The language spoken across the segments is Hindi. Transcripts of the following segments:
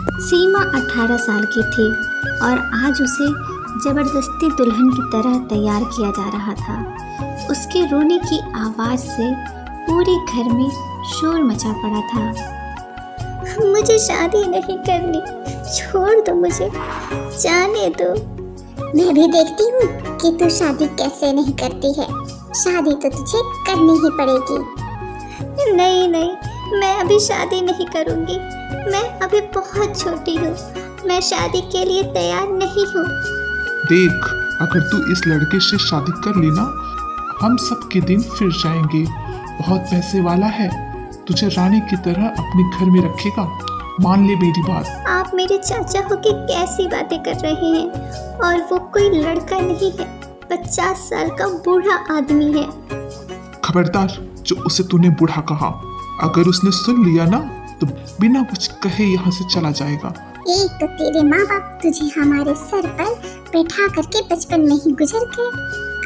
सीमा 18 साल की थी और आज उसे जबरदस्ती दुल्हन की तरह तैयार किया जा रहा था। उसके रोने की आवाज़ से पूरे घर में शोर मचा पड़ा था। मुझे शादी नहीं करनी, छोड़ दो मुझे, जाने दो। मैं भी देखती हूँ कि तू शादी कैसे नहीं करती है। शादी तो तुझे करनी ही पड़ेगी। नहीं नहीं, मैं अभी शादी नहीं करूँगी। मैं अभी बहुत छोटी हूँ, मैं शादी के लिए तैयार नहीं हूँ। देख, अगर तू इस लड़के से शादी कर ली ना, हम सब के दिन फिर जाएंगे। बहुत पैसे वाला है, तुझे रानी की तरह अपने घर में रखेगा। मान ले मेरी बात। आप मेरे चाचा होके कैसी बातें कर रहे हैं? और वो कोई लड़का नहीं है, 50 साल का बूढ़ा आदमी है। खबरदार, जो उसे तूने बूढ़ा कहा, अगर उसने सुन लिया ना तो बिना कुछ कहे यहाँ से चला जाएगा। एक तो तेरे माँ बाप तुझे हमारे सर पर बैठा करके बचपन में ही गुजर गए।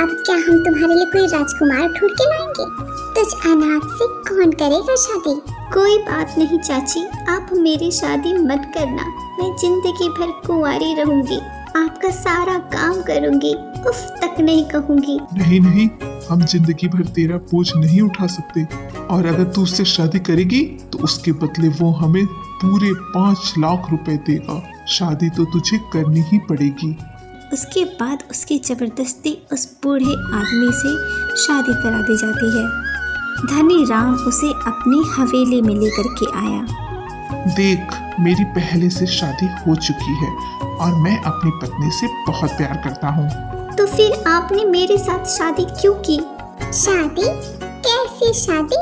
अब क्या हम तुम्हारे लिए कोई राजकुमार ढूंढ के लाएंगे? तुझ अनाथ से कौन करेगा शादी? कोई बात नहीं चाची, आप मेरी शादी मत करना। मैं जिंदगी भर कुंवारी रहूंगी, आपका सारा काम करूंगी, उफ तक नहीं कहूंगी। नहीं नहीं, हम जिंदगी भर तेरा बोझ नहीं उठा सकते। और अगर तू उससे शादी करेगी तो उसके बदले वो हमें पूरे 5 लाख रुपए देगा। शादी तो तुझे करनी ही पड़ेगी। उसके बाद उसकी जबरदस्ती उस बूढ़े आदमी से शादी करा दी जाती है। धनी राम उसे अपनी हवेली में लेकर के आया। देख, मेरी पहले से शादी हो चुकी है और मैं अपनी पत्नी से बहुत प्यार करता हूँ। तो फिर आपने मेरे साथ शादी क्यों की? शादी? कैसी शादी?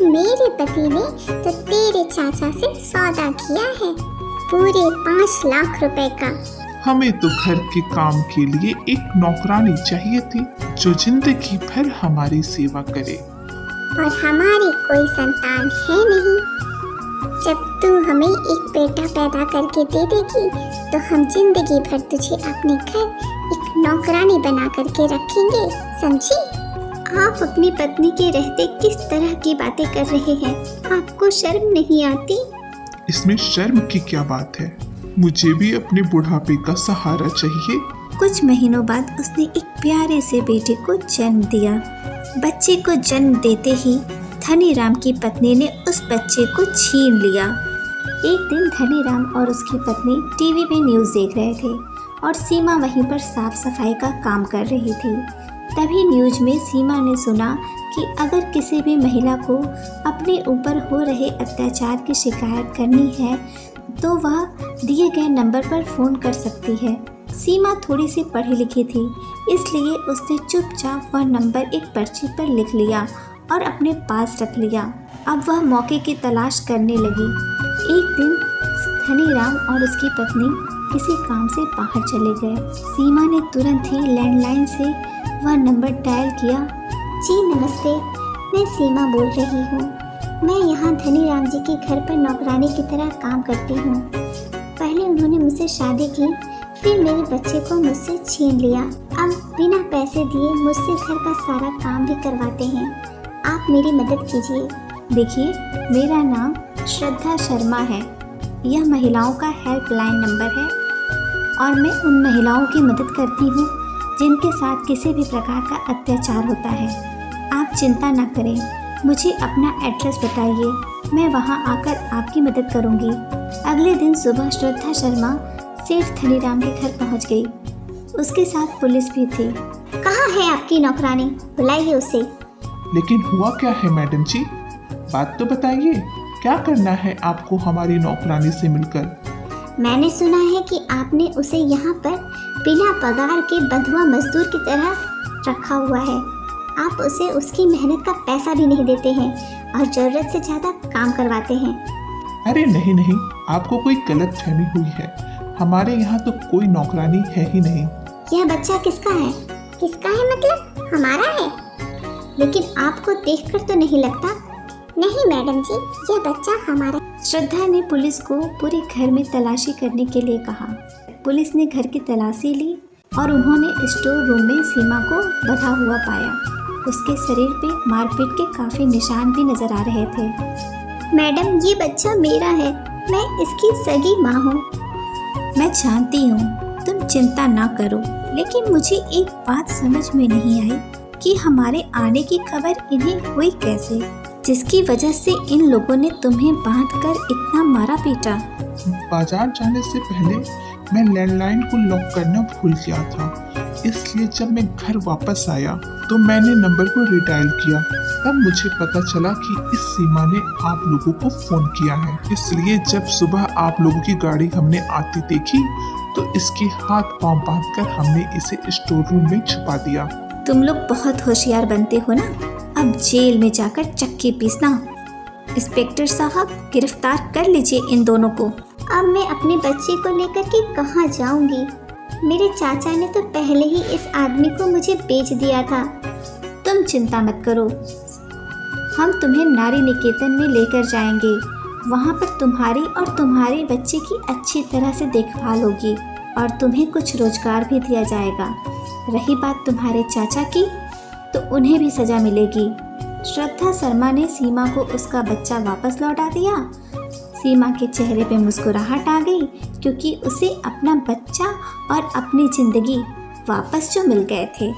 मेरे पति ने तो तेरे चाचा से सौदा किया है, पूरे 5 लाख रुपए का। हमें तो घर के काम के लिए एक नौकरानी चाहिए थी जो जिंदगी भर हमारी सेवा करे। और हमारी कोई संतान है नहीं। जब तू हमें एक बेटा पैदा करके दे देगी तो हम जिंदगी भर तुझे अपने घर एक नौकरानी बना करके रखेंगे, समझी? आप अपनी पत्नी के रहते किस तरह की बातें कर रहे हैं? आपको शर्म नहीं आती? इसमें शर्म की क्या बात है? मुझे भी अपने बुढ़ापे का सहारा चाहिए। कुछ महीनों बाद उसने एक प्यारे से बेटे को जन्म दिया। बच्चे को जन्म देते ही धनी राम की पत्नी ने उस बच्चे को छीन लिया। एक दिन धनी राम और उसकी पत्नी टीवी पे न्यूज़ देख रहे थे और सीमा वहीं पर साफ सफाई का काम कर रही थी। तभी न्यूज़ में सीमा ने सुना कि अगर किसी भी महिला को अपने ऊपर हो रहे अत्याचार की शिकायत करनी है तो वह दिए गए नंबर पर फ़ोन कर सकती है। सीमा थोड़ी सी पढ़ी लिखी थी, इसलिए उसने चुपचाप वह नंबर एक पर्ची पर लिख लिया और अपने पास रख लिया। अब वह मौके की तलाश करने लगी। एक दिन धनी राम और उसकी पत्नी किसी काम से बाहर चले गए। सीमा ने तुरंत ही लैंडलाइन से वह नंबर डायल किया। जी नमस्ते, मैं सीमा बोल रही हूँ। मैं यहाँ धनी राम जी के घर पर नौकरानी की तरह काम करती हूँ। पहले उन्होंने मुझसे शादी की, फिर मेरे बच्चे को मुझसे छीन लिया। अब बिना पैसे दिए मुझसे घर का सारा काम भी करवाते हैं। आप मेरी मदद कीजिए। देखिए, मेरा नाम श्रद्धा शर्मा है। यह महिलाओं का हेल्पलाइन नंबर है और मैं उन महिलाओं की मदद करती हूँ जिनके साथ किसी भी प्रकार का अत्याचार होता है। आप चिंता न करें, मुझे अपना एड्रेस बताइए, मैं वहाँ आकर आपकी मदद करूँगी। अगले दिन सुबह श्रद्धा शर्मा सेठ धनी राम के घर पहुँच गई। उसके साथ पुलिस भी थी। कहाँ है आपकी नौकरानी? बुलाइए उसे। लेकिन हुआ क्या है मैडम जी? बात तो बताइए, क्या करना है आपको हमारी नौकरानी से मिलकर? मैंने सुना है कि आपने उसे यहाँ पर बिना पगार के बंधुआ मजदूर की तरह रखा हुआ है। आप उसे उसकी मेहनत का पैसा भी नहीं देते हैं और ज़रूरत से ज़्यादा काम करवाते हैं। अरे नहीं नहीं, आपको कोई गलत फहमी हुई है। हमारे यहाँ तो कोई नौकरानी है ही नहीं। यह बच्चा किसका है? किसका है मतलब? हमारा है। लेकिन आपको देखकर तो नहीं लगता। नहीं मैडम जी, यह बच्चा हमारा। श्रद्धा ने पुलिस को पूरे घर में तलाशी करने के लिए कहा। पुलिस ने घर की तलाशी ली और उन्होंने स्टोर रूम में सीमा को बंधा हुआ पाया। उसके शरीर पे मारपीट के काफ़ी निशान भी नजर आ रहे थे। मैडम, ये बच्चा मेरा है, मैं इसकी सगी माँ हूँ। मैं जानती हूँ, तुम चिंता ना करो, लेकिन मुझे एक बात समझ में नहीं आई कि हमारे आने की खबर इन्हें हुई कैसे, जिसकी वजह से इन लोगों ने तुम्हें बांधकर इतना मारा पीटा। बाजार जाने से पहले मैं लैंडलाइन को लॉक करना भूल गया था, इसलिए जब मैं घर वापस आया तो मैंने नंबर को रिडायल किया। तब मुझे पता चला कि इस सीमा ने आप लोगों को फोन किया है, इसलिए जब सुबह आप लोगों की गाड़ी हमने आती देखी तो इसके हाथ पांव बांधकर हमने इसे स्टोर रूम में छुपा दिया। तुम लोग बहुत होशियार बनते हो ना, अब जेल में जाकर चक्की पीसना। इंस्पेक्टर साहब, गिरफ्तार कर लीजिए इन दोनों को। अब मैं अपने बच्चे को लेकर के कहाँ जाऊंगी? मेरे चाचा ने तो पहले ही इस आदमी को मुझे बेच दिया था। तुम चिंता मत करो, हम तुम्हें नारी निकेतन में लेकर जाएंगे। वहाँ पर तुम्हारी और तुम्हारे बच्चे की अच्छी तरह से देखभाल होगी और तुम्हें कुछ रोजगार भी दिया जाएगा। रही बात तुम्हारे चाचा की, तो उन्हें भी सज़ा मिलेगी। श्रद्धा शर्मा ने सीमा को उसका बच्चा वापस लौटा दिया। सीमा के चेहरे पे मुस्कुराहट आ गई, क्योंकि उसे अपना बच्चा और अपनी ज़िंदगी वापस जो मिल गए थे।